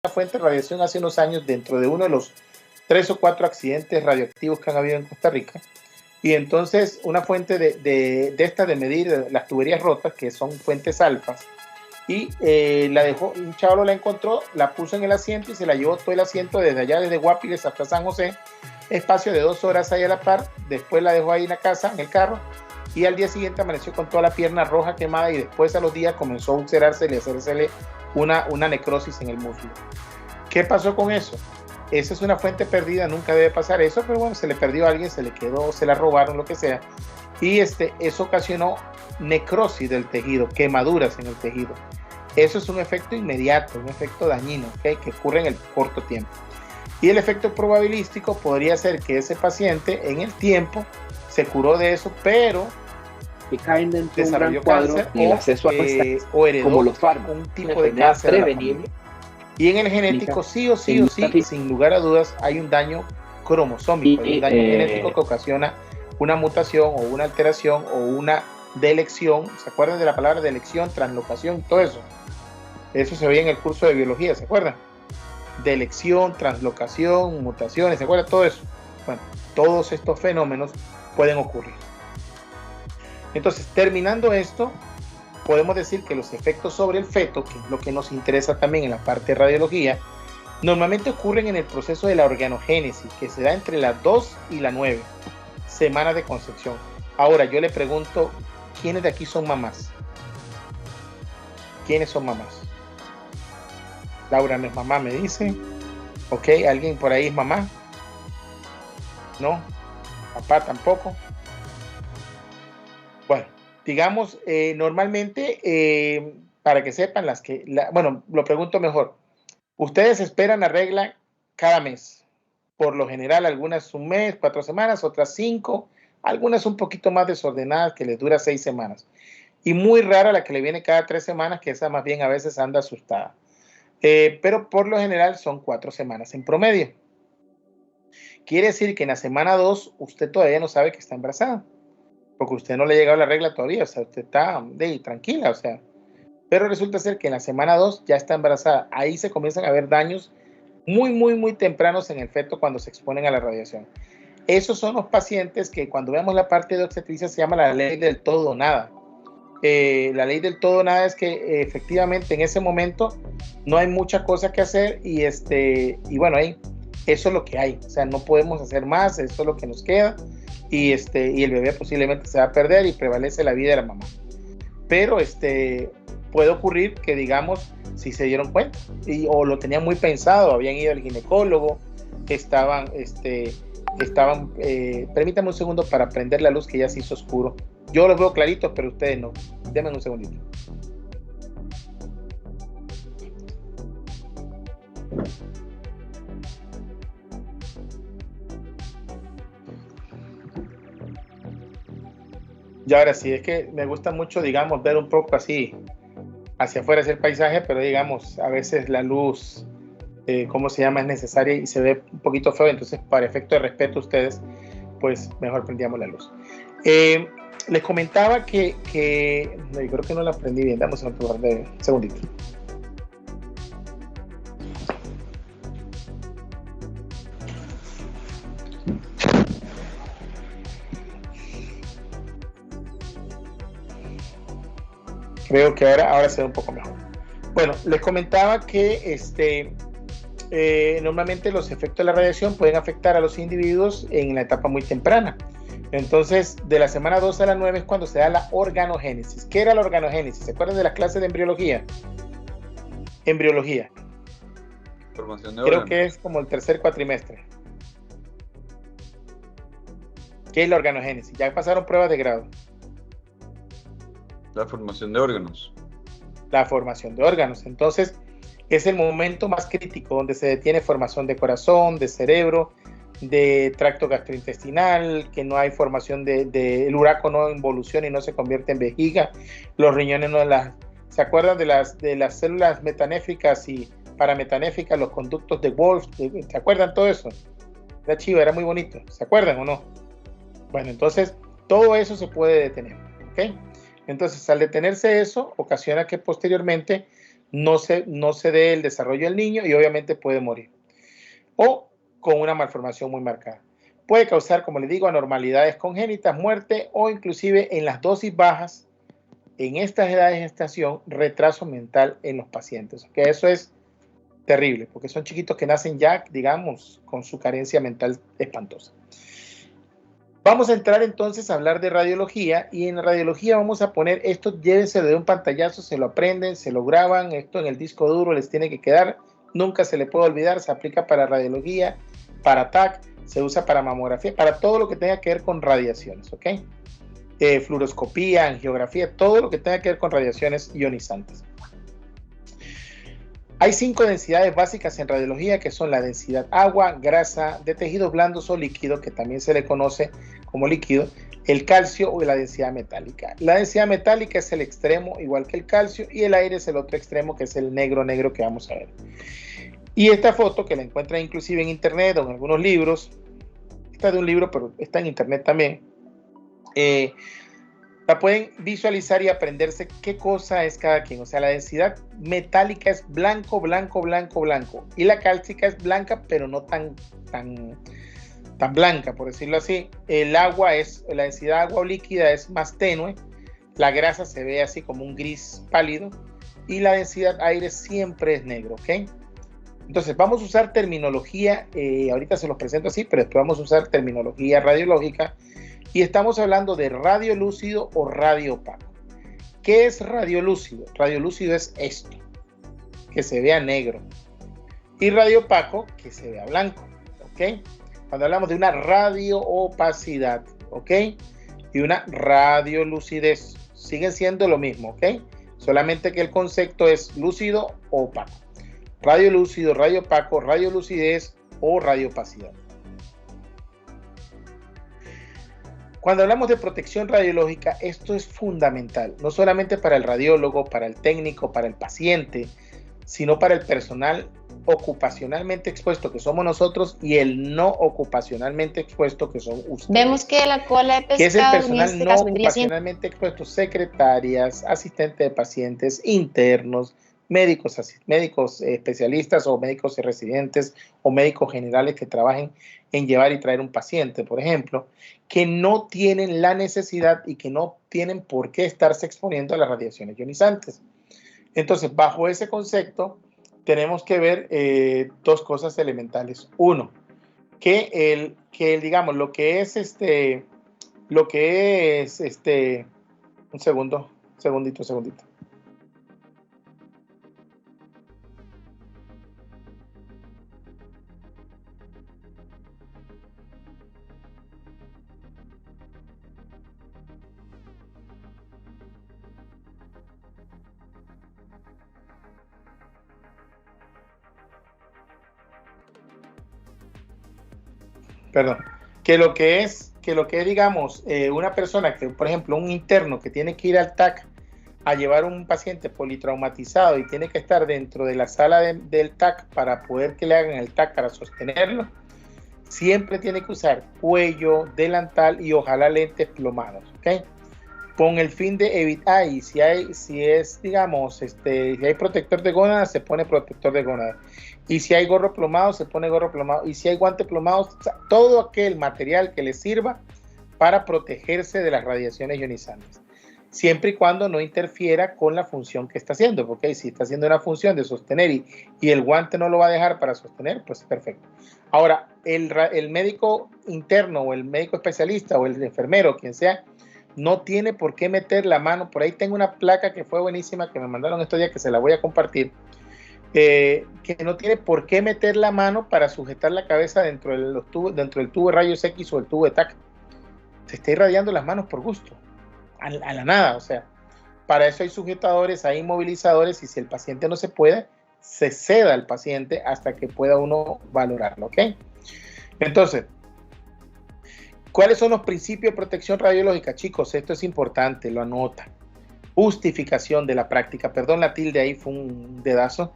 fuente de radiación hace unos años dentro de uno de los 3 o 4 accidentes radioactivos que han habido en Costa Rica. Y entonces una fuente de esta de medir las tuberías rotas, que son fuentes alfas, y la dejó, un chaval la encontró, la puso en el asiento y se la llevó todo el asiento desde allá, desde Guapiles hasta San José, espacio de 2 horas ahí a la par. Después la dejó ahí en la casa, en el carro, y al día siguiente amaneció con toda la pierna roja quemada, y después a los días comenzó a ulcerarse y a hacérsele una necrosis en el muslo. ¿Qué pasó con eso? Esa es una fuente perdida, nunca debe pasar eso, pero bueno, se le perdió a alguien, se le quedó, se la robaron, lo que sea, y eso ocasionó necrosis del tejido, quemaduras en el tejido. Eso es un efecto inmediato, un efecto dañino, ¿okay? Que ocurre en el corto tiempo. Y el efecto probabilístico podría ser que ese paciente en el tiempo se curó de eso, pero que caen dentro de un desarrolló gran cuadro cáncer y el acceso a o heredó como los fármacos, un tipo de cáncer prevenible. Y en el genético sí o sí, sin lugar a dudas, hay un daño cromosómico, hay un daño genético que ocasiona una mutación o una alteración o una delección. ¿Se acuerdan de la palabra delección, translocación, todo eso? Eso se veía en el curso de biología, ¿se acuerdan? Delección, translocación, mutaciones, ¿se acuerdan? Todo eso. Bueno, todos estos fenómenos pueden ocurrir. Entonces, terminando esto, podemos decir que los efectos sobre el feto, que es lo que nos interesa también en la parte de radiología, normalmente ocurren en el proceso de la organogénesis, que se da entre las 2 y las 9 semanas de concepción. Ahora, yo le pregunto, ¿quiénes de aquí son mamás? ¿Quiénes son mamás? Laura no es mamá, me dice. Ok, ¿alguien por ahí es mamá? No, papá tampoco. Bueno, digamos, normalmente, para que sepan bueno, lo pregunto mejor. Ustedes esperan la regla cada mes. Por lo general, algunas un mes, 4 semanas, otras 5, algunas un poquito más desordenadas que les dura 6 semanas. Y muy rara la que le viene cada 3 semanas, que esa más bien a veces anda asustada. Pero por lo general son 4 semanas en promedio. Quiere decir que en la semana 2 usted todavía no sabe que está embarazada, porque usted no le ha llegado la regla todavía, o sea, usted está tranquila, o sea, pero resulta ser que en la semana 2 ya está embarazada. Ahí se comienzan a ver daños muy, muy, muy tempranos en el feto cuando se exponen a la radiación. Esos son los pacientes que cuando vemos la parte de obstetricia se llama la ley del todo o nada. La ley del todo o nada es que efectivamente en ese momento no hay mucha cosa que hacer y bueno, eso es lo que hay. O sea, no podemos hacer más, eso es lo que nos queda y el bebé posiblemente se va a perder y prevalece la vida de la mamá. Pero puede ocurrir que, digamos, si se dieron cuenta o lo tenían muy pensado, habían ido al ginecólogo, estaban, permítame un segundo para prender la luz que ya se hizo oscuro. Yo los veo claritos, pero ustedes no. Denme un segundito. Y ahora sí, es que me gusta mucho, digamos, ver un poco así hacia afuera ese paisaje, pero digamos, a veces la luz, ¿cómo se llama? Es necesaria y se ve un poquito feo, entonces para efecto de respeto a ustedes, pues mejor prendíamos la luz. Les comentaba que creo que no la prendí bien, damos un segundito. Creo que ahora se ve un poco mejor. Bueno, les comentaba que normalmente los efectos de la radiación pueden afectar a los individuos en la etapa muy temprana. Entonces, de la semana 2 a la 9 es cuando se da la organogénesis. ¿Qué era la organogénesis? ¿Se acuerdan de las clases de embriología? Embriología. Formación de Creo órganos. que es como el tercer cuatrimestre. ¿Qué es la organogénesis? Ya pasaron pruebas de grado. La formación de órganos. La formación de órganos. Entonces, es el momento más crítico donde se detiene formación de corazón, de cerebro, de tracto gastrointestinal, que no hay formación el uraco no involuciona y no se convierte en vejiga, los riñones no ¿se acuerdan de las células metanéficas y parametanéficas, los conductos de Wolf? ¿Se acuerdan todo eso? Era chivo, era muy bonito, ¿se acuerdan o no? Bueno, entonces todo eso se puede detener, ¿ok? Entonces, al detenerse eso, ocasiona que posteriormente no se dé el desarrollo del niño y obviamente puede morir. O con una malformación muy marcada. Puede causar, como les digo, anormalidades congénitas, muerte o inclusive en las dosis bajas, en estas edades de gestación, retraso mental en los pacientes. Que eso es terrible, porque son chiquitos que nacen ya, digamos, con su carencia mental espantosa. Vamos a entrar entonces a hablar de radiología, y en la radiología vamos a poner esto, llévenselo de un pantallazo, se lo aprenden, se lo graban, esto en el disco duro les tiene que quedar, nunca se le puede olvidar, se aplica para radiología, para TAC, se usa para mamografía, para todo lo que tenga que ver con radiaciones, ¿ok? Fluoroscopía, angiografía, todo lo que tenga que ver con radiaciones ionizantes. Hay 5 densidades básicas en radiología, que son la densidad agua, grasa, de tejidos blandos o líquido, que también se le conoce como líquido, el calcio o la densidad metálica. La densidad metálica es el extremo, igual que el calcio, y el aire es el otro extremo, que es el negro que vamos a ver. Y esta foto, que la encuentran inclusive en internet o en algunos libros, esta es de un libro, pero está en internet también, la pueden visualizar y aprenderse qué cosa es cada quien. O sea, la densidad metálica es blanco, blanco, blanco, blanco. Y la cálcica es blanca, pero no tan blanca, por decirlo así. El agua la densidad agua o líquida es más tenue. La grasa se ve así como un gris pálido. Y la densidad aire siempre es negro, ¿ok? Entonces, vamos a usar terminología. Ahorita se los presento así, pero después vamos a usar terminología radiológica. Y estamos hablando de radiolúcido o radiopaco. ¿Qué es radiolúcido? Radiolúcido es esto, que se vea negro. Y radiopaco, que se vea blanco. ¿Ok? Cuando hablamos de una radioopacidad, ¿ok? Y una radiolucidez, siguen siendo lo mismo, ¿ok? Solamente que el concepto es lúcido o opaco. Radiolúcido, radiopaco, radiolucidez o radioopacidad. Cuando hablamos de protección radiológica, esto es fundamental, no solamente para el radiólogo, para el técnico, para el paciente, sino para el personal ocupacionalmente expuesto, que somos nosotros, y el no ocupacionalmente expuesto, que son ustedes. Vemos que la cola de pescado, que es el personal en este no caso vendría siendo ocupacionalmente expuesto, secretarias, asistentes de pacientes, internos, médicos especialistas o médicos residentes o médicos generales que trabajen en llevar y traer un paciente, por ejemplo, que no tienen la necesidad y que no tienen por qué estarse exponiendo a las radiaciones ionizantes. Entonces, bajo ese concepto, tenemos que ver dos cosas elementales. Uno, digamos, lo que es un segundito. Perdón, que lo que es, digamos, una persona que, por ejemplo, un interno que tiene que ir al TAC a llevar un paciente politraumatizado y tiene que estar dentro de la sala del TAC para poder que le hagan el TAC para sostenerlo, siempre tiene que usar cuello, delantal y ojalá lentes plomados, ¿ok? Con el fin de evitar, y si hay protector de gónada, se pone protector de gónada. Y si hay gorro plomado, se pone gorro plomado. Y si hay guante plomado, o sea, todo aquel material que le sirva para protegerse de las radiaciones ionizantes. Siempre y cuando no interfiera con la función que está haciendo. Porque si está haciendo una función de sostener y el guante no lo va a dejar para sostener, pues perfecto. Ahora, el médico interno o el médico especialista o el enfermero, quien sea, no tiene por qué meter la mano. Por ahí tengo una placa que fue buenísima que me mandaron estos días, que se la voy a compartir. Que no tiene por qué meter la mano para sujetar la cabeza dentro del tubo de rayos X o el tubo de TAC. Se está irradiando las manos por gusto, a la nada. O sea, para eso hay sujetadores, hay inmovilizadores, y si el paciente no se puede, se ceda al paciente hasta que pueda uno valorarlo, ¿ok? Entonces, ¿cuáles son los principios de protección radiológica? Chicos, esto es importante, lo anota. Justificación de la práctica, perdón, la tilde ahí fue un dedazo.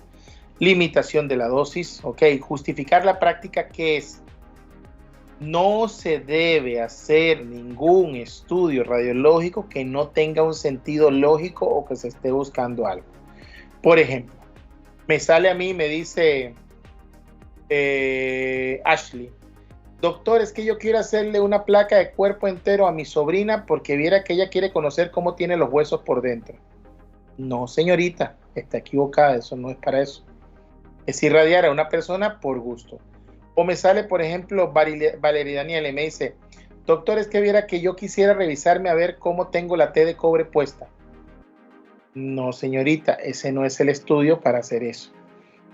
Limitación de la dosis, ok. Justificar la práctica, ¿qué es? No se debe hacer ningún estudio radiológico que no tenga un sentido lógico o que se esté buscando algo. Por ejemplo, Me sale a mí, me dice Ashley. Doctor, es que yo quiero hacerle una placa de cuerpo entero a mi sobrina porque viera que ella quiere conocer cómo tiene los huesos por dentro. No, señorita, está equivocada, eso no es para eso. Es irradiar a una persona por gusto. O me sale, por ejemplo, Valeria Daniela y me dice, doctor, es que viera que yo quisiera revisarme a ver cómo tengo la T de cobre puesta. No, señorita, ese no es el estudio para hacer eso.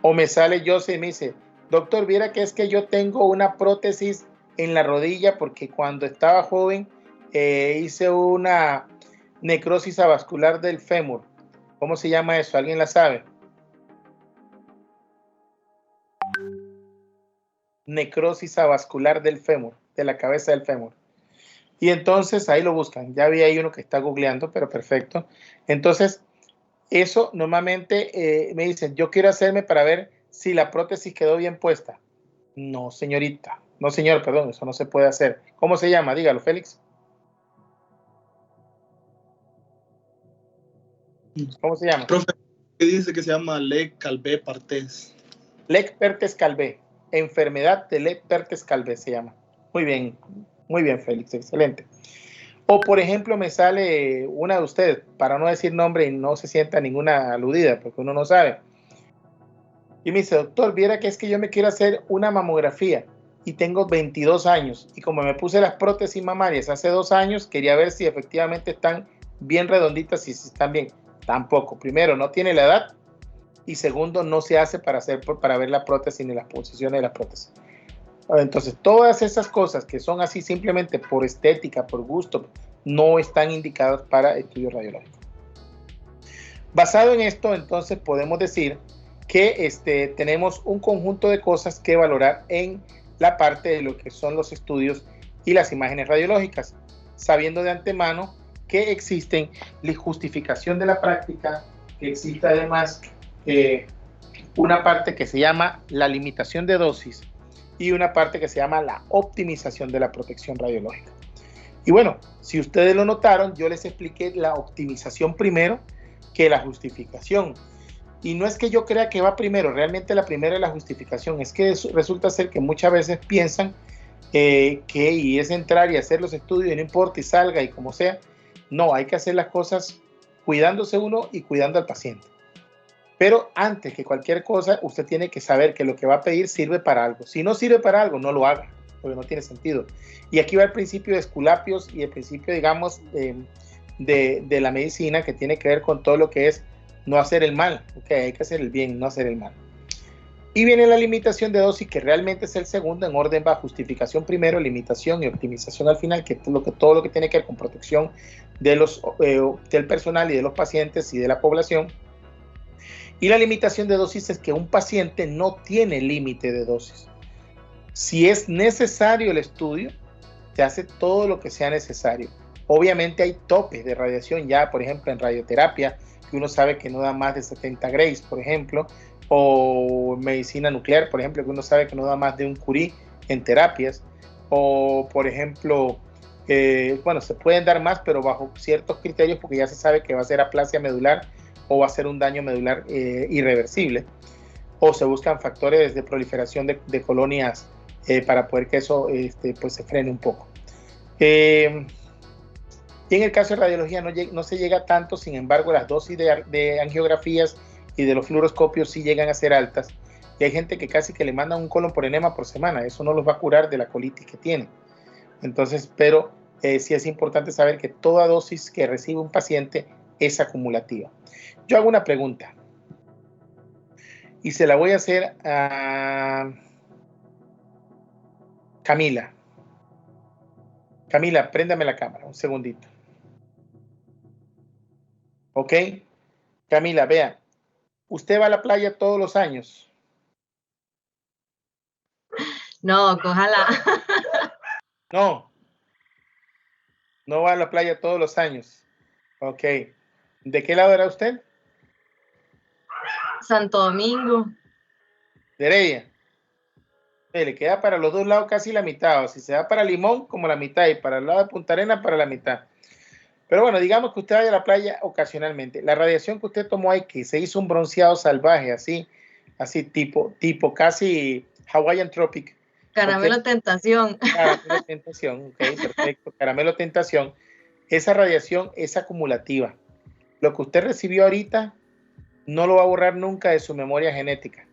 O me sale José y me dice, doctor, viera que es que yo tengo una prótesis en la rodilla porque cuando estaba joven hice una necrosis avascular del fémur. ¿Cómo se llama eso? ¿Alguien la sabe? Necrosis avascular del fémur, de la cabeza del fémur. Y entonces ahí lo buscan. Ya vi ahí uno que está googleando, pero perfecto. Entonces, eso normalmente me dicen, yo quiero hacerme para ver si la prótesis quedó bien puesta. No, señorita. No, señor, perdón, eso no se puede hacer. ¿Cómo se llama? Dígalo, Félix. ¿Cómo se llama? Profe, ¿qué dice que se llama Legg-Calvé-Partés? Legg-Perthes-Calvé. Enfermedad de Legg-Perthes-Calvé se llama. Muy bien, Félix, excelente. O, por ejemplo, me sale una de ustedes, para no decir nombre y no se sienta ninguna aludida, porque uno no sabe. Y me dice, doctor, viera que es que yo me quiero hacer una mamografía y tengo 22 años. Y como me puse las prótesis mamarias hace 2 años, quería ver si efectivamente están bien redonditas y si están bien. Tampoco. Primero, no tiene la edad. Y segundo, no se hace para ver la prótesis ni las posiciones de la prótesis. Entonces, todas esas cosas que son así simplemente por estética, por gusto, no están indicadas para estudios radiológicos. Basado en esto, entonces, podemos decir que tenemos un conjunto de cosas que valorar en la parte de lo que son los estudios y las imágenes radiológicas, sabiendo de antemano que existen la justificación de la práctica, que existe además una parte que se llama la limitación de dosis y una parte que se llama la optimización de la protección radiológica. Y bueno, si ustedes lo notaron, yo les expliqué la optimización primero que la justificación. Y no es que yo crea que va primero, realmente la primera es la justificación. Es que resulta ser que muchas veces piensan y es entrar y hacer los estudios y no importa y salga y como sea. No, hay que hacer las cosas cuidándose uno y cuidando al paciente. Pero antes que cualquier cosa, usted tiene que saber que lo que va a pedir sirve para algo. Si no sirve para algo, no lo haga, porque no tiene sentido. Y aquí va el principio de Esculapios y el principio, digamos, de la medicina, que tiene que ver con todo lo que es no hacer el mal. Okay, hay que hacer el bien, no hacer el mal. Y viene la limitación de dosis, que realmente es el segundo en orden, va justificación primero, limitación y optimización al final, que es todo lo que tiene que ver con protección del personal y de los pacientes y de la población. Y la limitación de dosis es que un paciente no tiene límite de dosis. Si es necesario el estudio, se hace todo lo que sea necesario. Obviamente hay topes de radiación ya, por ejemplo, en radioterapia, que uno sabe que no da más de 70 grays, por ejemplo, o medicina nuclear, por ejemplo, que uno sabe que no da más de 1 curie en terapias, o por ejemplo, bueno, se pueden dar más, pero bajo ciertos criterios, porque ya se sabe que va a ser aplasia medular o va a ser un daño medular irreversible, o se buscan factores de proliferación de colonias para poder que eso pues se frene un poco. Y en el caso de radiología no se llega tanto, sin embargo las dosis de angiografías y de los fluoroscopios sí llegan a ser altas, y hay gente que casi que le mandan un colon por enema por semana. Eso no los va a curar de la colitis que tienen. Entonces, pero sí es importante saber que toda dosis que recibe un paciente es acumulativa. Yo hago una pregunta y se la voy a hacer a Camila. Camila, préndame la cámara, un segundito. ¿Ok? Camila, vea, ¿usted va a la playa todos los años? No, ojalá. No, no va a la playa todos los años. Ok. ¿De qué lado era usted? Santo Domingo. De Heredia. Le queda para los dos lados casi la mitad. O si se va para Limón, como la mitad. Y para el lado de Punta Arenas, para la mitad. Pero bueno, digamos que usted vaya a la playa ocasionalmente. La radiación que usted tomó ahí, que se hizo un bronceado salvaje, así, así tipo casi Hawaiian Tropic. Caramelo Tentación. Caramelo Tentación, ok, perfecto. Caramelo Tentación. Esa radiación es acumulativa. Lo que usted recibió ahorita no lo va a borrar nunca de su memoria genética.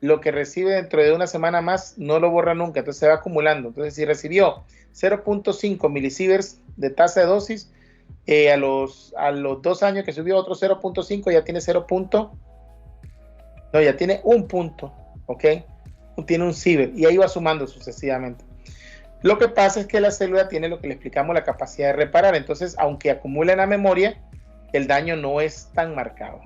Lo que recibe dentro de una semana más no lo borra nunca, entonces se va acumulando. Entonces, si recibió 0.5 milisieverts de tasa de dosis, a los 2 años que subió otro 0.5, ya tiene ya tiene un punto, ¿ok? Tiene un ciber, y ahí va sumando sucesivamente. Lo que pasa es que la célula tiene lo que le explicamos, la capacidad de reparar. Entonces, aunque acumula en la memoria, el daño no es tan marcado.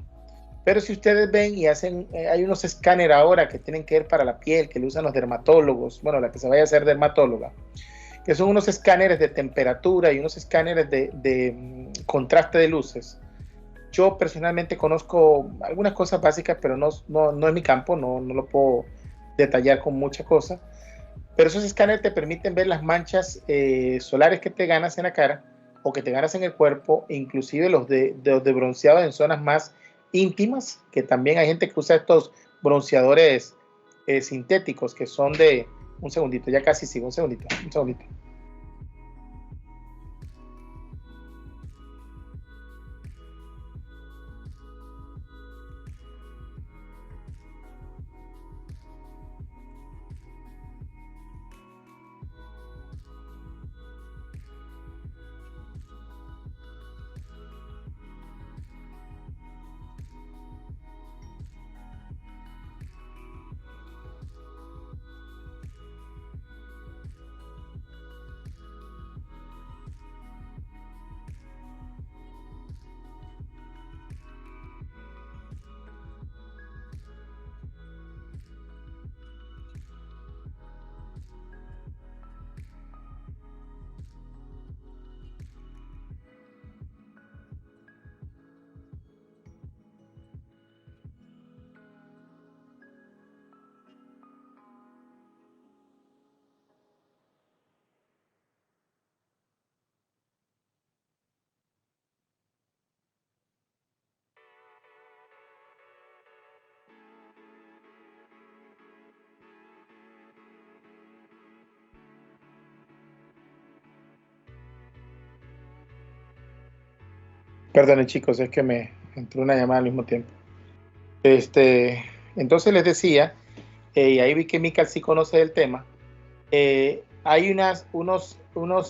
Pero si ustedes ven y hacen, hay unos escáneres ahora que tienen que ver para la piel, que lo usan los dermatólogos, bueno, la que se vaya a ser dermatóloga, que son unos escáneres de temperatura y unos escáneres de contraste de luces. Yo personalmente conozco algunas cosas básicas, pero no es mi campo, no lo puedo detallar con mucha cosa. Pero esos escáneres te permiten ver las manchas solares que te ganas en la cara o que te ganas en el cuerpo, e inclusive los de bronceado en zonas más íntimas, que también hay gente que usa estos bronceadores sintéticos que son de... Un segundito, ya casi sigo, un segundito. Perdonen, chicos, es que me entró una llamada al mismo tiempo. Entonces les decía, y ahí vi que Michael sí conoce el tema, hay unos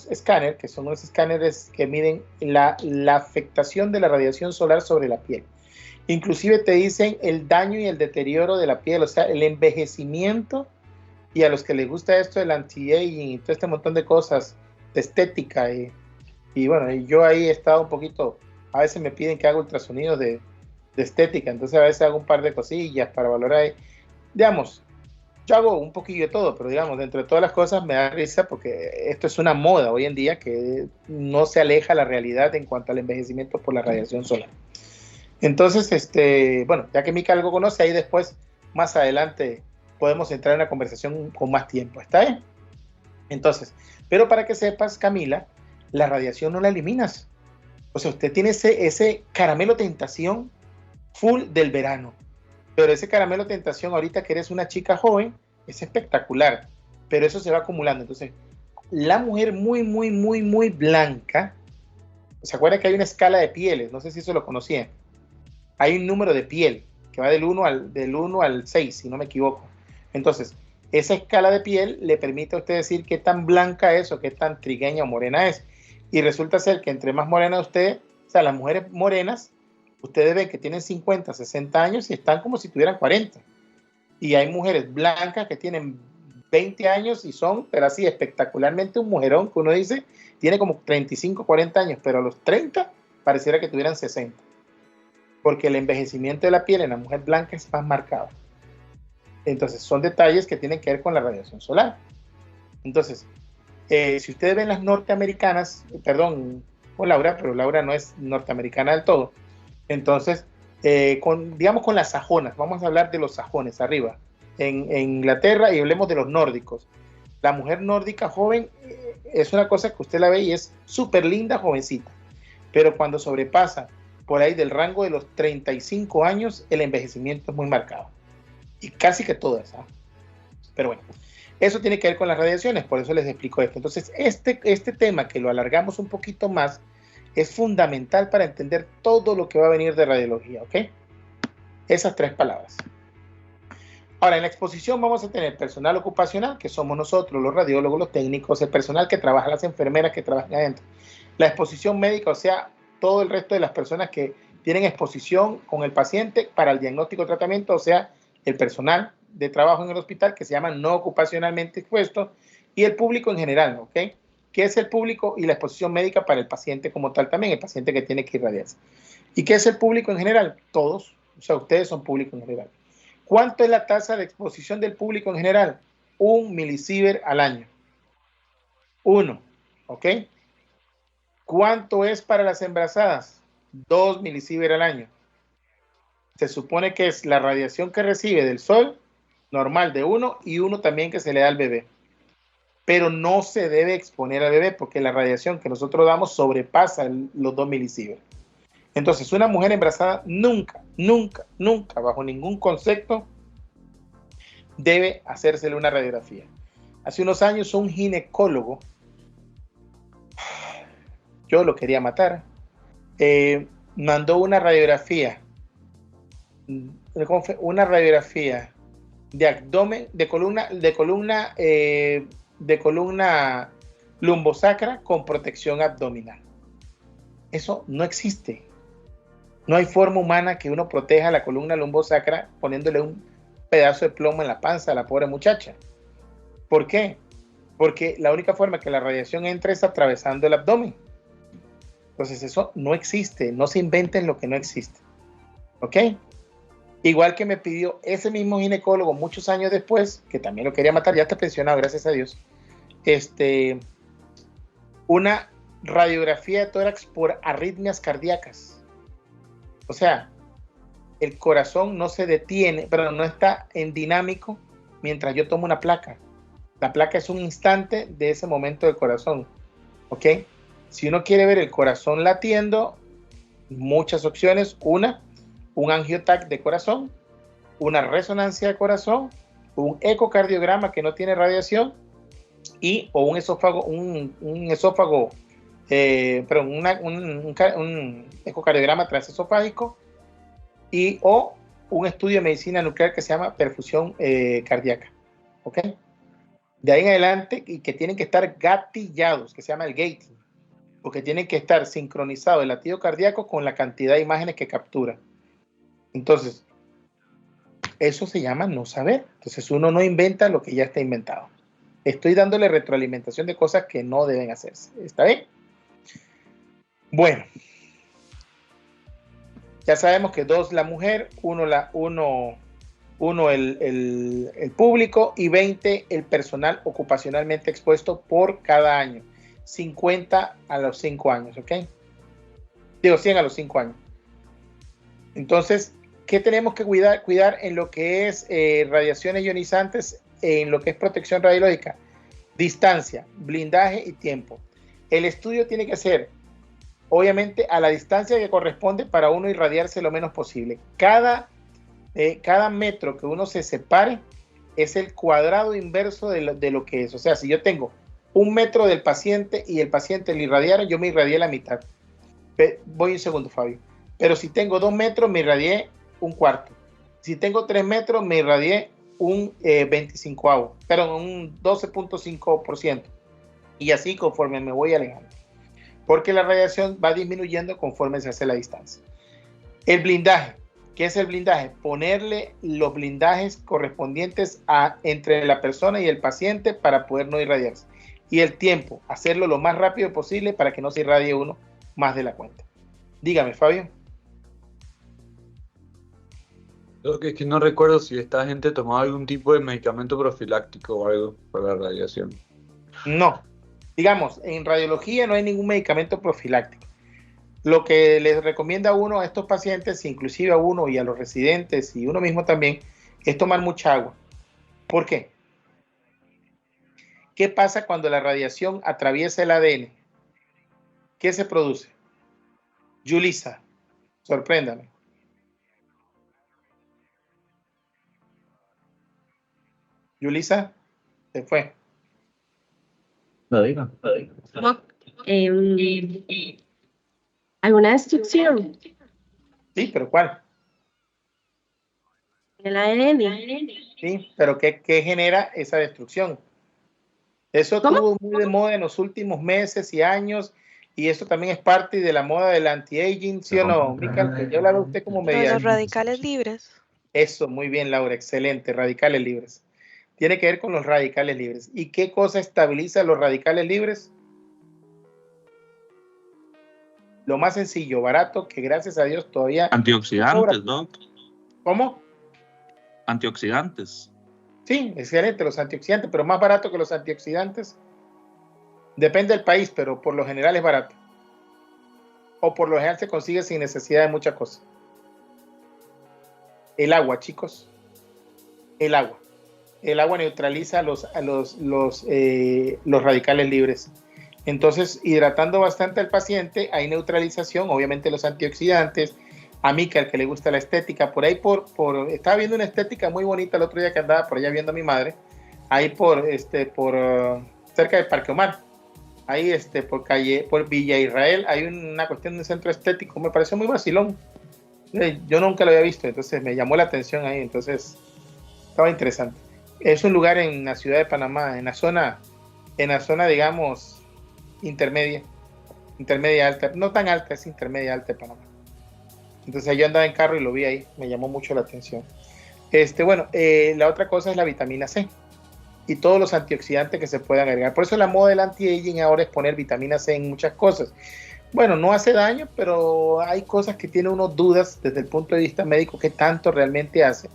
escáneres, que son unos escáneres que miden la afectación de la radiación solar sobre la piel. Inclusive te dicen el daño y el deterioro de la piel, o sea, el envejecimiento, y a los que les gusta esto del anti-aging y todo este montón de cosas de estética, y bueno, yo ahí he estado un poquito, a veces me piden que haga ultrasonidos de estética, entonces a veces hago un par de cosillas para valorar, digamos, yo hago un poquillo de todo, pero digamos, dentro de todas las cosas me da risa porque esto es una moda hoy en día que no se aleja la realidad en cuanto al envejecimiento por la radiación solar. Entonces, bueno, ya que Mika algo conoce, ahí después, más adelante, podemos entrar en una conversación con más tiempo, ¿está bien? Entonces, pero para que sepas, Camila, la radiación no la eliminas. O sea, usted tiene ese caramelo tentación full del verano, pero ese caramelo tentación ahorita que eres una chica joven es espectacular, pero eso se va acumulando. Entonces, la mujer muy blanca, ¿se acuerdan que hay una escala de pieles? No sé si eso lo conocían. Hay un número de piel que va del 1 al 6, si no me equivoco. Entonces, esa escala de piel le permite a usted decir qué tan blanca es o qué tan trigueña o morena es. Y resulta ser que entre más morena usted, o sea, las mujeres morenas, ustedes ven que tienen 50, 60 años y están como si tuvieran 40. Y hay mujeres blancas que tienen 20 años y son, pero así espectacularmente un mujerón que uno dice, tiene como 35, 40 años, pero a los 30 pareciera que tuvieran 60. Porque el envejecimiento de la piel en la mujer blanca es más marcado. Entonces, son detalles que tienen que ver con la radiación solar. Entonces, si ustedes ven las norteamericanas, perdón, con Laura, pero Laura no es norteamericana del todo. Entonces, digamos con las sajonas, vamos a hablar de los sajones arriba, en Inglaterra, y hablemos de los nórdicos. La mujer nórdica joven es una cosa que usted la ve y es súper linda, jovencita. Pero cuando sobrepasa por ahí del rango de los 35 años, el envejecimiento es muy marcado. y casi que todas. Pero bueno, eso tiene que ver con las radiaciones, por eso les explico esto. Entonces, este tema que lo alargamos un poquito más es fundamental para entender todo lo que va a venir de radiología, ¿ok? Esas 3 palabras. Ahora, en la exposición vamos a tener personal ocupacional, que somos nosotros, los radiólogos, los técnicos, el personal que trabaja, las enfermeras que trabajan adentro. La exposición médica, o sea, todo el resto de las personas que tienen exposición con el paciente para el diagnóstico y tratamiento, o sea, el personal de trabajo en el hospital que se llama no ocupacionalmente expuesto, y el público en general, ¿ok? ¿Qué es el público y la exposición médica para el paciente como tal también, el paciente que tiene que irradiarse? ¿Y qué es el público en general? Todos, o sea, ustedes son público en general. ¿Cuánto es la tasa de exposición del público en general? 1 milisievert al año. 1, ¿ok? ¿Cuánto es para las embarazadas? 2 milisievert al año. Se supone que es la radiación que recibe del sol, normal de 1, y 1 también que se le da al bebé. Pero no se debe exponer al bebé porque la radiación que nosotros damos sobrepasa los 2 milisievert. Entonces, una mujer embarazada nunca, nunca, nunca, bajo ningún concepto, debe hacérsele una radiografía. Hace unos años un ginecólogo, yo lo quería matar, mandó una radiografía de abdomen, de columna lumbosacra con protección abdominal. Eso no existe. No hay forma humana que uno proteja la columna lumbosacra poniéndole un pedazo de plomo en la panza a la pobre muchacha. ¿Por qué? Porque la única forma que la radiación entre es atravesando el abdomen. Entonces eso no existe, no se inventen lo que no existe. ¿Ok? Igual que me pidió ese mismo ginecólogo muchos años después, que también lo quería matar, ya está pensionado, gracias a Dios, una radiografía de tórax por arritmias cardíacas. O sea, el corazón no se detiene, pero no está en dinámico mientras yo tomo una placa. La placa es un instante de ese momento del corazón. ¿Ok? Si uno quiere ver el corazón latiendo, muchas opciones. Una, un angiotac de corazón, una resonancia de corazón, un ecocardiograma que no tiene radiación o un ecocardiograma transesofágico o un estudio de medicina nuclear que se llama perfusión cardíaca. ¿Ok? De ahí en adelante, y que tienen que estar gatillados, que se llama el gating, porque tienen que estar sincronizado el latido cardíaco con la cantidad de imágenes que captura. Entonces, eso se llama no saber. Entonces, uno no inventa lo que ya está inventado. Estoy dándole retroalimentación de cosas que no deben hacerse. ¿Está bien? Bueno, ya sabemos que 2 la mujer, 1 el público y 20 el personal ocupacionalmente expuesto por cada año. 50 a los 5 años, ¿ok? Digo, 100 a los 5 años. Entonces, ¿qué tenemos que cuidar en lo que es radiaciones ionizantes, en lo que es protección radiológica? Distancia, blindaje y tiempo. El estudio tiene que ser, obviamente, a la distancia que corresponde para uno irradiarse lo menos posible. Cada metro que uno se separe es el cuadrado inverso de lo que es. O sea, si yo tengo 1 metro del paciente y el paciente le irradiara, yo me irradié la mitad. Voy un segundo, Fabio. Pero si tengo 2 metros, me irradié 1/4. Si tengo 3 metros, me irradié un 25avo, perdón, un 12.5%. Y así conforme me voy alejando. Porque la radiación va disminuyendo conforme se hace la distancia. El blindaje. ¿Qué es el blindaje? Ponerle los blindajes correspondientes entre la persona y el paciente para poder no irradiarse. Y el tiempo, hacerlo lo más rápido posible para que no se irradie uno más de la cuenta. Dígame, Fabio. Lo que es que no recuerdo si esta gente tomaba algún tipo de medicamento profiláctico o algo para la radiación. No. Digamos, en radiología no hay ningún medicamento profiláctico. Lo que les recomienda uno a estos pacientes, inclusive a uno y a los residentes y uno mismo también, es tomar mucha agua. ¿Por qué? ¿Qué pasa cuando la radiación atraviesa el ADN? ¿Qué se produce? Yulisa, sorpréndame. Yulisa, se fue. Lo digo. ¿Cómo? ¿Alguna destrucción Sí, pero ¿cuál? en el ADN? Sí, pero ¿qué genera esa destrucción? Eso ¿Cómo? estuvo muy de moda en los últimos meses y años, y eso también es parte de la moda del anti-aging, ¿sí o no, Michael? Que ya hablaba usted como Lo de media. los radicales libres. Eso, muy bien, Laura, excelente, radicales libres. Tiene que ver con los radicales libres. ¿Y qué cosa estabiliza los radicales libres? Lo más sencillo, barato, que gracias a Dios todavía Antioxidantes, ¿no? ¿Cómo? Antioxidantes. Sí, excelente, los antioxidantes, pero más barato que los antioxidantes. Depende del país, pero por lo general es barato. O por lo general se consigue sin necesidad de mucha cosa. El agua, chicos. El agua. El agua neutraliza los radicales libres. Entonces, hidratando bastante al paciente, hay neutralización, obviamente los antioxidantes. A Mika, al que le gusta la estética, por ahí estaba viendo una estética muy bonita el otro día que andaba por allá viendo a mi madre, ahí cerca de Parque Omar, ahí por Villa Israel, hay una cuestión de un centro estético, me pareció muy vacilón. Yo nunca lo había visto, entonces me llamó la atención ahí, entonces estaba interesante. Es un lugar en la ciudad de Panamá, en la zona, digamos, intermedia alta, no tan alta, es intermedia alta de Panamá. Entonces yo andaba en carro y lo vi ahí, me llamó mucho la atención. La otra cosa es la vitamina C y todos los antioxidantes que se puedan agregar. Por eso la moda del anti-aging ahora es poner vitamina C en muchas cosas. Bueno, no hace daño, pero hay cosas que tiene uno dudas desde el punto de vista médico qué tanto realmente hace.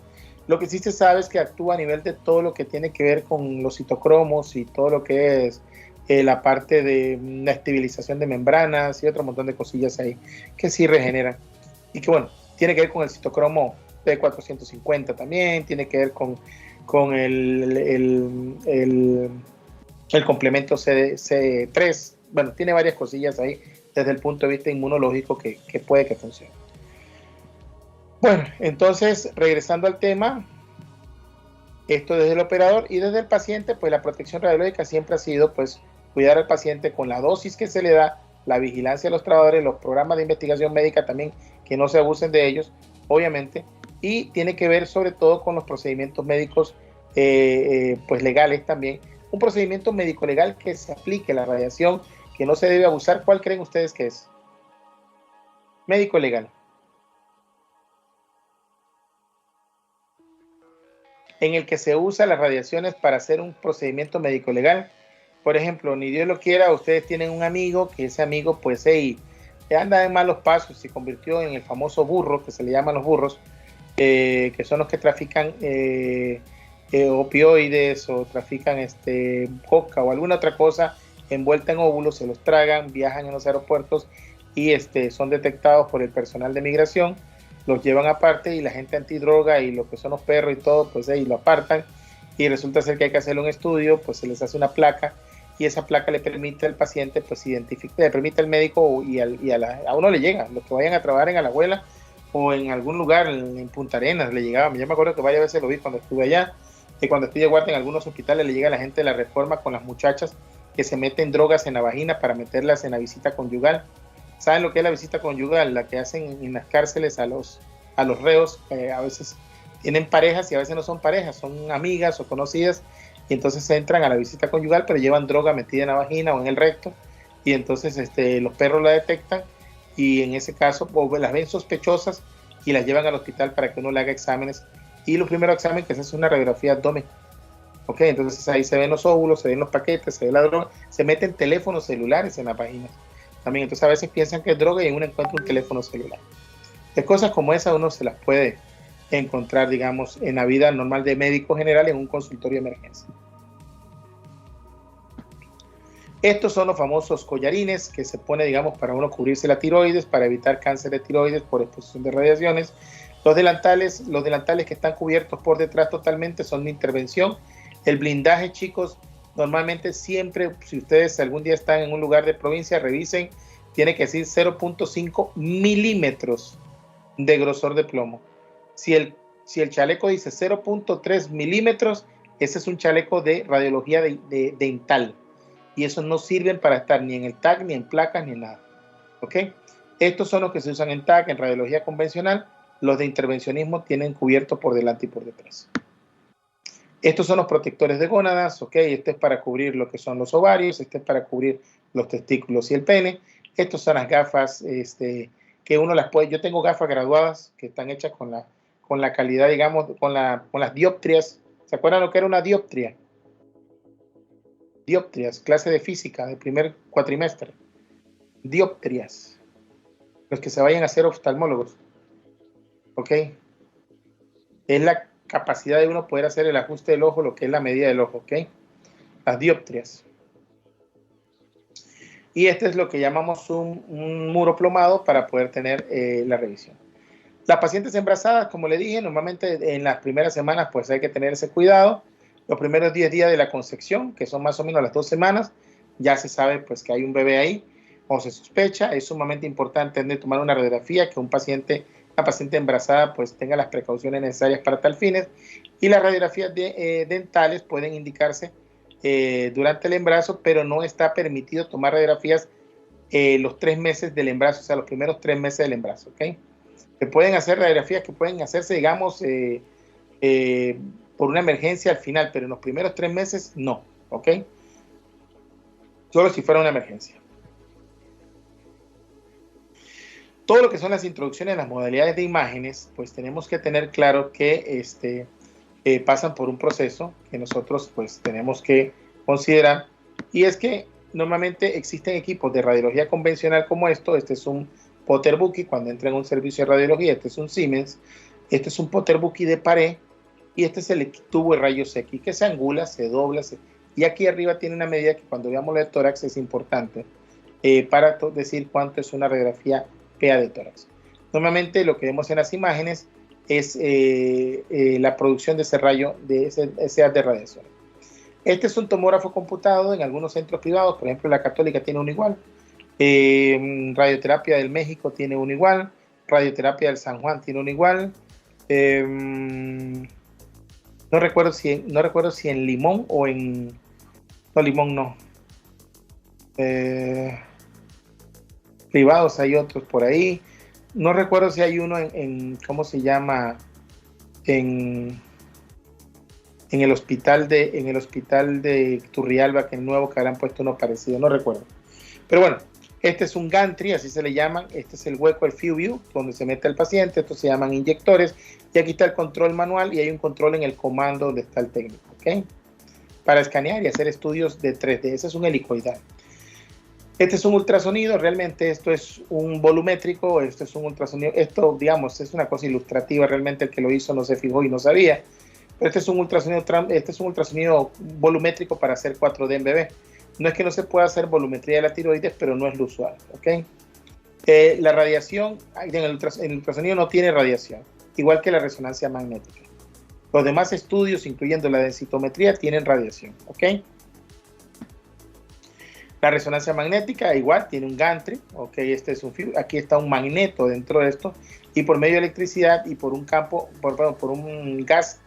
Lo que sí se sabe es que actúa a nivel de todo lo que tiene que ver con los citocromos y todo lo que es la parte de la estabilización de membranas y otro montón de cosillas ahí que sí regeneran. Y que bueno, tiene que ver con el citocromo P450 también, tiene que ver con el complemento C3. Bueno, tiene varias cosillas ahí desde el punto de vista inmunológico que puede que funcione. Bueno, entonces, regresando al tema, esto desde el operador y desde el paciente, pues la protección radiológica siempre ha sido, pues, cuidar al paciente con la dosis que se le da, la vigilancia de los trabajadores, los programas de investigación médica también, que no se abusen de ellos, obviamente, y tiene que ver sobre todo con los procedimientos médicos, pues legales también. Un procedimiento médico legal que se aplique la radiación, que no se debe abusar. ¿Cuál creen ustedes que es? Médico legal. En el que se usa las radiaciones para hacer un procedimiento médico legal. Por ejemplo, ni Dios lo quiera, ustedes tienen un amigo, que ese amigo pues anda en malos pasos, se convirtió en el famoso burro, que se le llaman los burros, que son los que trafican opioides o trafican coca o alguna otra cosa envuelta en óvulos, se los tragan, viajan en los aeropuertos y son detectados por el personal de migración, los llevan aparte y la gente antidroga y lo que son los perros y todo, pues ahí lo apartan y resulta ser que hay que hacerle un estudio, pues se les hace una placa y esa placa le permite al paciente pues identificar, le permite al médico y a uno le llega, los que vayan a trabajar en Alajuela o en algún lugar en Punta Arenas le llegaba, yo me acuerdo que varias veces lo vi cuando estuve allá, y cuando estoy de guardia en algunos hospitales le llega a la gente de la Reforma con las muchachas que se meten drogas en la vagina para meterlas en la visita conyugal. ¿Saben lo que es la visita conyugal? La que hacen en las cárceles a los reos, a veces tienen parejas y a veces no son parejas, son amigas o conocidas, y entonces entran a la visita conyugal, pero llevan droga metida en la vagina o en el recto, y entonces los perros la detectan, y en ese caso pues, las ven sospechosas y las llevan al hospital para que uno le haga exámenes, y los primeros exámenes que se hace una radiografía abdomen. Ok, entonces ahí se ven los óvulos, se ven los paquetes, se ve la droga, se meten teléfonos celulares en las vaginas también, entonces a veces piensan que es droga y uno encuentra un teléfono celular. De cosas como esa uno se las puede encontrar, digamos, en la vida normal de médico general en un consultorio de emergencia. Estos son los famosos collarines que se pone, digamos, para uno cubrirse la tiroides, para evitar cáncer de tiroides por exposición de radiaciones. Los delantales que están cubiertos por detrás totalmente son de intervención. El blindaje, chicos, normalmente siempre, si ustedes algún día están en un lugar de provincia, revisen, tiene que decir 0.5 milímetros de grosor de plomo. Si el chaleco dice 0.3 milímetros, Ese es un chaleco de radiología dental. Y esos no sirven para estar ni en el TAC, ni en placas, ni en nada. ¿Ok? Estos son los que se usan en TAC, en radiología convencional. Los de intervencionismo tienen cubierto por delante y por detrás. Estos son los protectores de gónadas. ¿Ok? Este es para cubrir lo que son los ovarios. Este es para cubrir los testículos y el pene. Estos son las gafas que uno las puede... Yo tengo gafas graduadas que están hechas con la calidad, digamos, con las dioptrias. ¿Se acuerdan lo que era una dioptria? Dioptrias, clase de física del primer cuatrimestre. Dioptrias. Los que se vayan a ser oftalmólogos. ¿Ok? Es la capacidad de uno poder hacer el ajuste del ojo, lo que es la medida del ojo. ¿Ok? Las dioptrias. Y este es lo que llamamos un muro plomado para poder tener la revisión. Las pacientes embarazadas, como le dije, normalmente en las primeras semanas pues hay que tener ese cuidado. Los primeros 10 días de la concepción, que son más o menos las 2 semanas, ya se sabe pues que hay un bebé ahí o se sospecha. Es sumamente importante tomar una radiografía, que una paciente embarazada pues tenga las precauciones necesarias para tal fines. Y las radiografías dentales pueden indicarse durante el embarazo, pero no está permitido tomar radiografías los 3 meses del embarazo, o sea, los primeros 3 meses del embarazo. ¿Ok? Se pueden hacer radiografías que pueden hacerse, digamos, por una emergencia al final, pero en los primeros 3 meses no, ¿ok? Solo si fuera una emergencia. Todo lo que son las introducciones, las modalidades de imágenes, pues tenemos que tener claro que pasan por un proceso que nosotros pues tenemos que considerar, y es que normalmente existen equipos de radiología convencional como esto. Este es un Potter Bookie cuando entra en un servicio de radiología. Este es un Siemens. Este es un Potter Bookie de pared. Y este es el tubo de rayos X que se angula, se dobla. Y aquí arriba tiene una medida que cuando veamos la de tórax es importante para decir cuánto es una radiografía PA de tórax. Normalmente lo que vemos en las imágenes es la producción de ese rayo, de ese haz de radiación. Este es un tomógrafo computado en algunos centros privados. Por ejemplo, la Católica tiene uno igual. Radioterapia del México tiene uno igual. Radioterapia del San Juan tiene uno igual. No recuerdo si en Limón o en... No, Limón no. Privados hay otros por ahí. No recuerdo si hay uno en ¿cómo se llama? En el hospital de Turrialba, que es nuevo, que habrán puesto uno parecido. No recuerdo. Pero bueno. Este es un gantry, así se le llaman. Este es el hueco, el field view, donde se mete el paciente. Estos se llaman inyectores. Y aquí está el control manual y hay un control en el comando donde está el técnico. ¿Okay? Para escanear y hacer estudios de 3D. Ese es un helicoidal. Este es un ultrasonido. Realmente esto es un volumétrico. Esto es un ultrasonido. Esto, digamos, es una cosa ilustrativa. Realmente el que lo hizo no se fijó y no sabía. Pero este es un ultrasonido volumétrico para hacer 4D en bebé. No es que no se pueda hacer volumetría de la tiroides, pero no es lo usual. ¿Okay? La radiación, en el ultrasonido no tiene radiación, igual que la resonancia magnética. Los demás estudios, incluyendo la densitometría, tienen radiación. ¿Okay? La resonancia magnética igual tiene un gantry. ¿Okay? Aquí está un magneto dentro de esto, y por medio de electricidad y por un campo, por un gas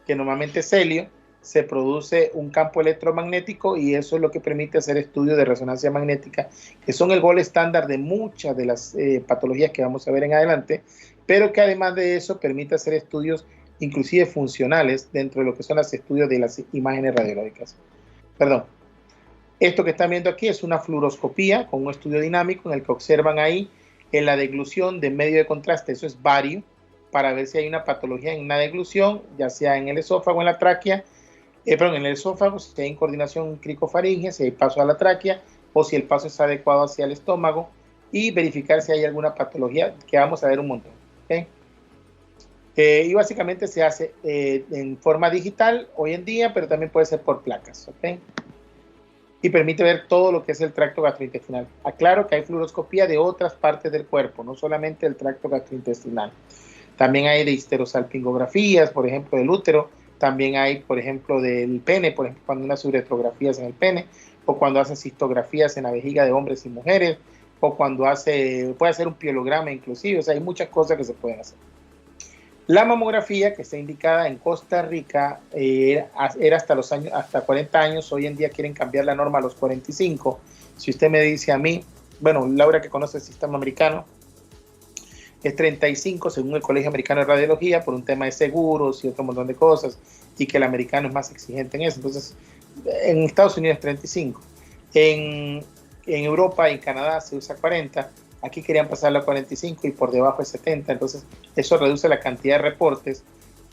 que normalmente es helio, se produce un campo electromagnético, y eso es lo que permite hacer estudios de resonancia magnética, que son el gold estándar de muchas de las patologías que vamos a ver en adelante, pero que además de eso permite hacer estudios inclusive funcionales dentro de lo que son los estudios de las imágenes radiológicas. Perdón. Esto que están viendo aquí es una fluoroscopía con un estudio dinámico en el que observan ahí en la deglución de medio de contraste. Eso es bario, para ver si hay una patología en una deglución, ya sea en el esófago, en la tráquea, en el esófago, si hay coordinación cricofaringea, si hay paso a la tráquea, o si el paso es adecuado hacia el estómago, y verificar si hay alguna patología, que vamos a ver un montón. ¿Okay? Y básicamente se hace en forma digital hoy en día, pero también puede ser por placas. ¿Okay? Y permite ver todo lo que es el tracto gastrointestinal. Aclaro que hay fluoroscopía de otras partes del cuerpo, no solamente del tracto gastrointestinal. También hay de histerosalpingografías, por ejemplo, del útero. También hay, por ejemplo, del pene, por ejemplo, cuando unas uretrografías en el pene, o cuando hacen cistografías en la vejiga de hombres y mujeres, o cuando puede hacer un pielograma inclusive. O sea, hay muchas cosas que se pueden hacer. La mamografía que está indicada en Costa Rica era hasta 40 años, hoy en día quieren cambiar la norma a los 45. Si usted me dice a mí, bueno, Laura que conoce el sistema americano, es 35 según el Colegio Americano de Radiología por un tema de seguros y otro montón de cosas, y que el americano es más exigente en eso. Entonces, en Estados Unidos es 35. En Europa y en Canadá se usa 40. Aquí querían pasarlo a 45 y por debajo es 70. Entonces, eso reduce la cantidad de reportes.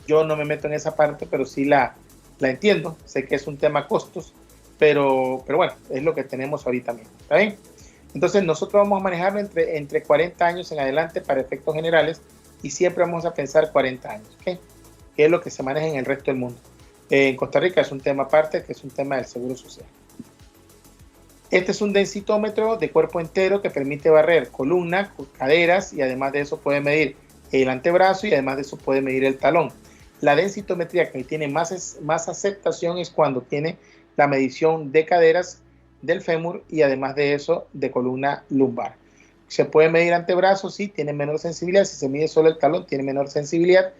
Yo no me meto en esa parte, pero sí la entiendo. Sé que es un tema costos, pero bueno, es lo que tenemos ahorita mismo. ¿Está bien? Entonces, nosotros vamos a manejarlo entre 40 años en adelante para efectos generales y siempre vamos a pensar 40 años, ¿ok? Que es lo que se maneja en el resto del mundo. En Costa Rica es un tema aparte, que es un tema del Seguro Social. Este es un densitómetro de cuerpo entero que permite barrer columna, caderas y además de eso puede medir el antebrazo y además de eso puede medir el talón. La densitometría que tiene más aceptación es cuando tiene la medición de caderas del fémur y además de eso de columna lumbar. Se puede medir antebrazo, sí, tiene menor sensibilidad. Si se mide solo el talón, tiene menor sensibilidad.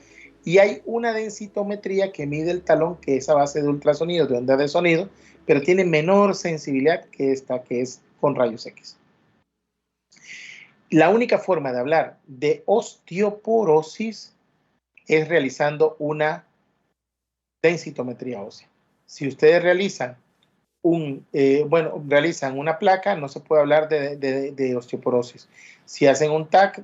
Y hay una densitometría que mide el talón, que es a base de ultrasonido, de ondas de sonido, pero tiene menor sensibilidad que esta, que es con rayos X. La única forma de hablar de osteoporosis es realizando una densitometría ósea. Si ustedes realizan realizan una placa, no se puede hablar de osteoporosis. Si hacen un TAC,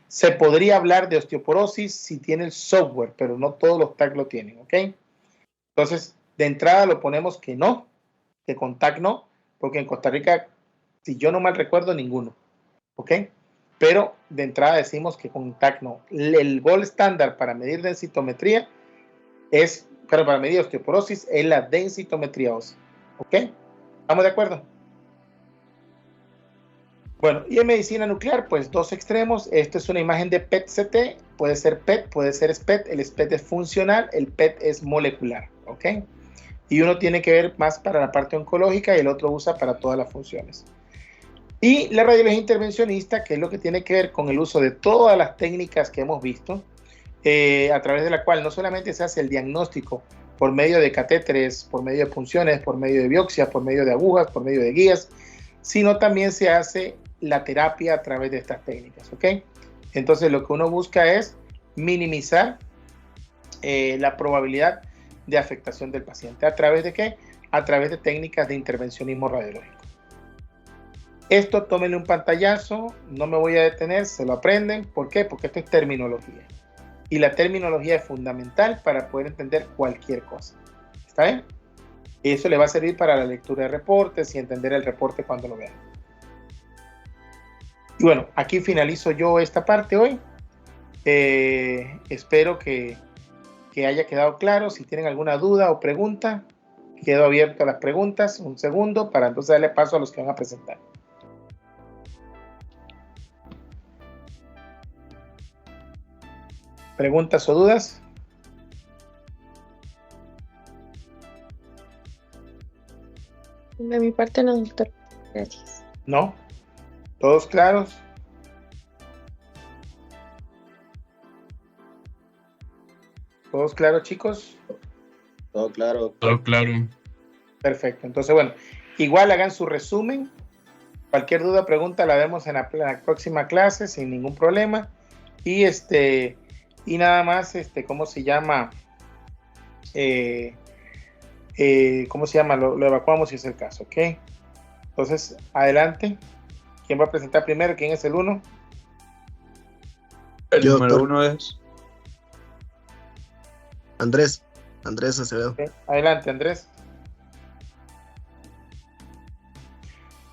se podría hablar de osteoporosis si tiene el software, pero no todos los TAC lo tienen, ¿ok? Entonces, de entrada lo ponemos que no, que con TAC no, porque en Costa Rica, si yo no mal recuerdo, ninguno, ¿ok? Pero de entrada decimos que con TAC no. El gold estándar para medir densitometría para medir osteoporosis es la densitometría ósea, ¿ok? ¿Estamos de acuerdo? Bueno, y en medicina nuclear, pues dos extremos. Esto es una imagen de PET-CT, puede ser PET, puede ser SPET. El SPET es funcional, el PET es molecular, ¿ok? Y uno tiene que ver más para la parte oncológica y el otro usa para todas las funciones. Y la radiología intervencionista, que es lo que tiene que ver con el uso de todas las técnicas que hemos visto, a través de la cual no solamente se hace el diagnóstico por medio de catéteres, por medio de punciones, por medio de biopsias, por medio de agujas, por medio de guías, sino también se hace la terapia a través de estas técnicas, ¿ok? Entonces lo que uno busca es minimizar la probabilidad de afectación del paciente. ¿A través de qué? A través de técnicas de intervencionismo radiológico. Esto tómenle un pantallazo, no me voy a detener, se lo aprenden. ¿Por qué? Porque esto es terminología. Y la terminología es fundamental para poder entender cualquier cosa. ¿Está bien? Y eso le va a servir para la lectura de reportes y entender el reporte cuando lo vean. Y bueno, aquí finalizo yo esta parte hoy. Espero que haya quedado claro. Si tienen alguna duda o pregunta, quedo abierto a las preguntas. Un segundo para entonces darle paso a los que van a presentar. ¿Preguntas o dudas? De mi parte no, doctor. Gracias. ¿No? ¿Todos claros? ¿Todos claros, chicos? Todo claro. Todo claro. Perfecto. Entonces, bueno, igual hagan su resumen. Cualquier duda, pregunta, la vemos en la próxima clase sin ningún problema. Y nada más, ¿cómo se llama? ¿Cómo se llama? Lo evacuamos si es el caso, ¿ok? Entonces, adelante. ¿Quién va a presentar primero? ¿Quién es el 1? El Yo, número doctor. 1 es Andrés Acevedo. Okay. Adelante, Andrés.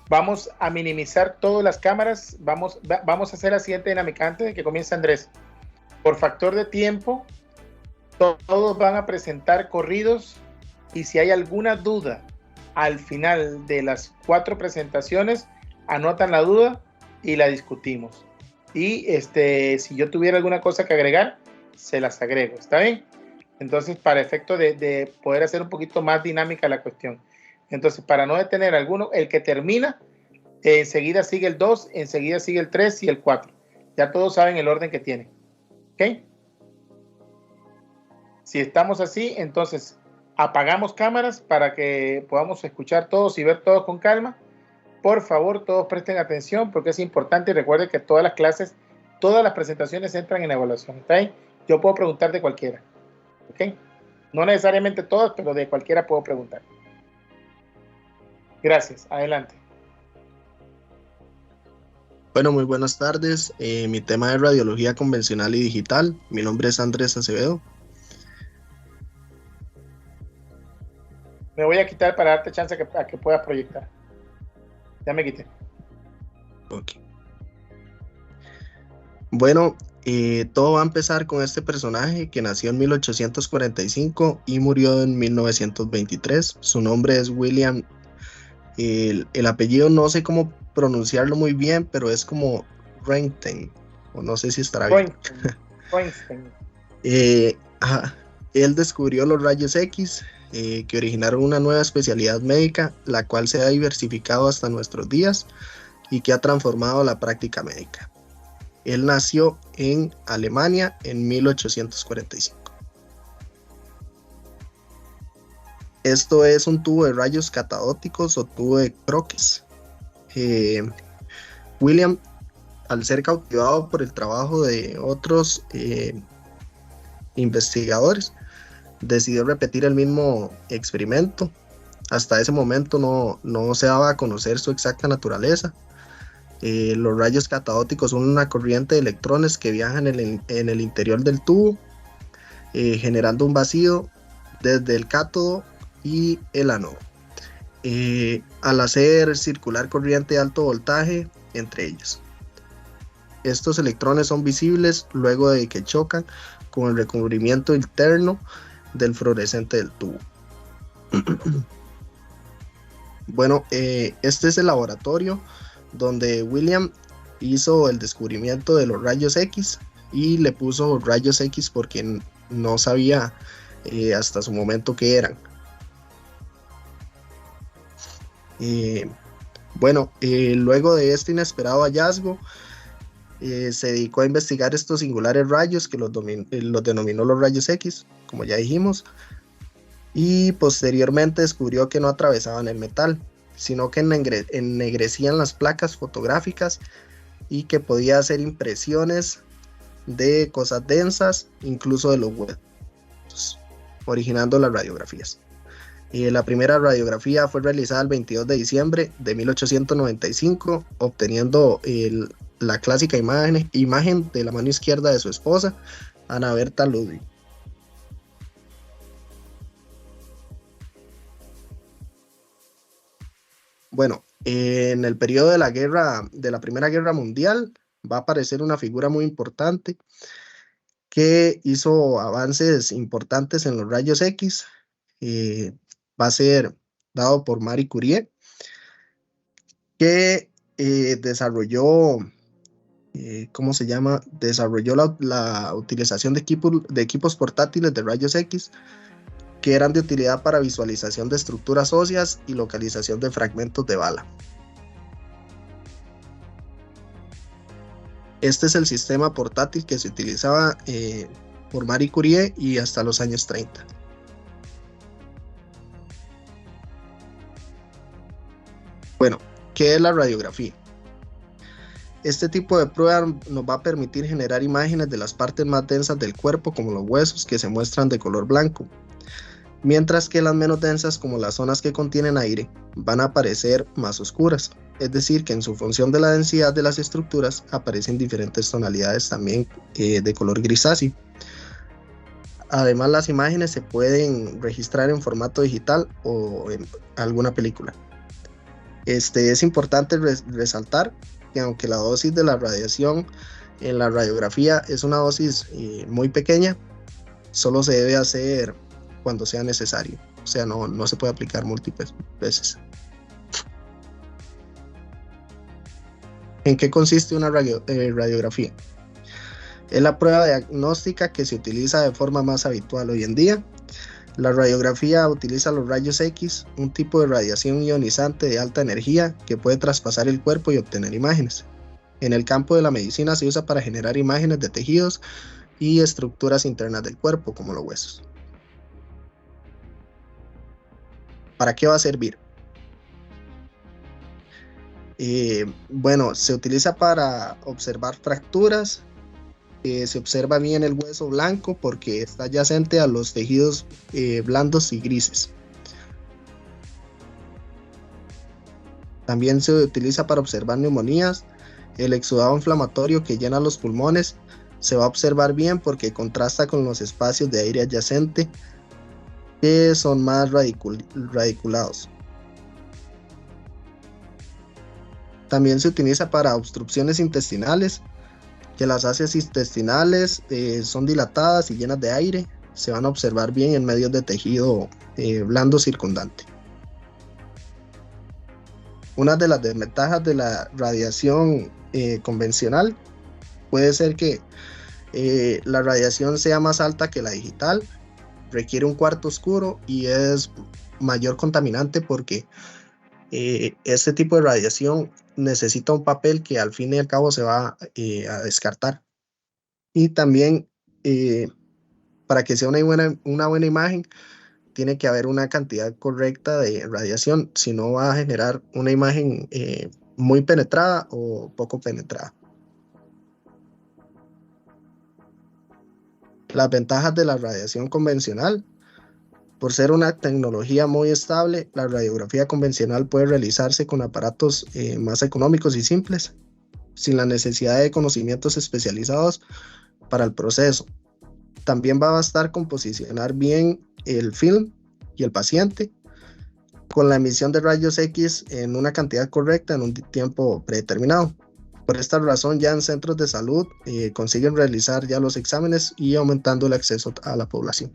Vamos a minimizar todas las cámaras. Vamos a hacer la siguiente dinámica antes de que comience Andrés. Por factor de tiempo, todos van a presentar corridos y si hay alguna duda al final de las 4 presentaciones, anotan la duda y la discutimos. Y si yo tuviera alguna cosa que agregar, se las agrego. ¿Está bien? Entonces, para efecto de poder hacer un poquito más dinámica la cuestión. Entonces, para no detener alguno, el que termina, enseguida sigue el 2, enseguida sigue el 3 y el 4. Ya todos saben el orden que tiene. ¿Ok? Si estamos así, entonces apagamos cámaras para que podamos escuchar todos y ver todos con calma. Por favor, todos presten atención porque es importante y recuerden que todas las clases, todas las presentaciones entran en evaluación. ¿Ok? Yo puedo preguntar de cualquiera. ¿Ok? No necesariamente todas, pero de cualquiera puedo preguntar. Gracias. Adelante. Bueno, muy buenas tardes. Mi tema es radiología convencional y digital. Mi nombre es Andrés Acevedo. Me voy a quitar para darte chance a que puedas proyectar. Ya me quité. Ok. Bueno, todo va a empezar con este personaje que nació en 1845 y murió en 1923. Su nombre es William. El apellido no sé cómo pronunciarlo muy bien, pero es como Röntgen, o no sé si estará bien. Röntgen. Él descubrió los rayos X, que originaron una nueva especialidad médica, la cual se ha diversificado hasta nuestros días y que ha transformado la práctica médica. Él nació en Alemania en 1845. Esto es un tubo de rayos catodóticos o tubo de Crookes. William, al ser cautivado por el trabajo de otros investigadores, decidió repetir el mismo experimento. Hasta ese momento no se daba a conocer su exacta naturaleza. Los rayos catodóticos son una corriente de electrones que viajan en el interior del tubo, generando un vacío desde el cátodo y el ánodo, al hacer circular corriente de alto voltaje entre ellos. Estos electrones son visibles luego de que chocan con el recubrimiento interno del fluorescente del tubo. Bueno, este es el laboratorio donde William hizo el descubrimiento de los rayos X y le puso rayos X porque no sabía hasta su momento qué eran. Luego de este inesperado hallazgo, se dedicó a investigar estos singulares rayos que los denominó los rayos X, como ya dijimos, y posteriormente descubrió que no atravesaban el metal, sino que ennegrecían las placas fotográficas y que podía hacer impresiones de cosas densas, incluso de los huesos, originando las radiografías. La primera radiografía fue realizada el 22 de diciembre de 1895, obteniendo la clásica imagen de la mano izquierda de su esposa, Ana Berta Ludwig. Bueno, en el periodo de la Primera Guerra Mundial, va a aparecer una figura muy importante que hizo avances importantes en los rayos X. Va a ser dado por Marie Curie, que desarrolló la utilización de equipos portátiles de rayos X que eran de utilidad para visualización de estructuras óseas y localización de fragmentos de bala. Este es el sistema portátil que se utilizaba por Marie Curie y hasta los años 30. Bueno, ¿qué es la radiografía? Este tipo de prueba nos va a permitir generar imágenes de las partes más densas del cuerpo, como los huesos, que se muestran de color blanco, mientras que las menos densas, como las zonas que contienen aire, van a aparecer más oscuras. Es decir, que en su función de la densidad de las estructuras aparecen diferentes tonalidades también de color grisáceo. Además, las imágenes se pueden registrar en formato digital o en alguna película. Es importante resaltar que aunque la dosis de la radiación en la radiografía es una dosis muy pequeña, solo se debe hacer cuando sea necesario. O sea, no se puede aplicar múltiples veces. ¿En qué consiste una radiografía? Es la prueba diagnóstica que se utiliza de forma más habitual hoy en día. La radiografía utiliza los rayos X, un tipo de radiación ionizante de alta energía que puede traspasar el cuerpo y obtener imágenes. En el campo de la medicina se usa para generar imágenes de tejidos y estructuras internas del cuerpo, como los huesos. ¿Para qué va a servir? Bueno, se utiliza para observar fracturas. Se observa bien el hueso blanco porque está adyacente a los tejidos blandos y grises. También se utiliza para observar neumonías. El exudado inflamatorio que llena los pulmones se va a observar bien porque contrasta con los espacios de aire adyacente que son más radiculados. También se utiliza para obstrucciones intestinales, que las fascias intestinales son dilatadas y llenas de aire, se van a observar bien en medio de tejido blando circundante. Una de las desventajas de la radiación convencional puede ser que la radiación sea más alta que la digital, requiere un cuarto oscuro y es mayor contaminante porque este tipo de radiación necesita un papel que al fin y al cabo se va a descartar. Y también para que sea una buena imagen tiene que haber una cantidad correcta de radiación, si no va a generar una imagen muy penetrada o poco penetrada. Las ventajas de la radiación convencional: por ser una tecnología muy estable, la radiografía convencional puede realizarse con aparatos más económicos y simples, sin la necesidad de conocimientos especializados para el proceso. También va a bastar con posicionar bien el film y el paciente, con la emisión de rayos X en una cantidad correcta en un tiempo predeterminado. Por esta razón, ya en centros de salud consiguen realizar ya los exámenes y aumentando el acceso a la población.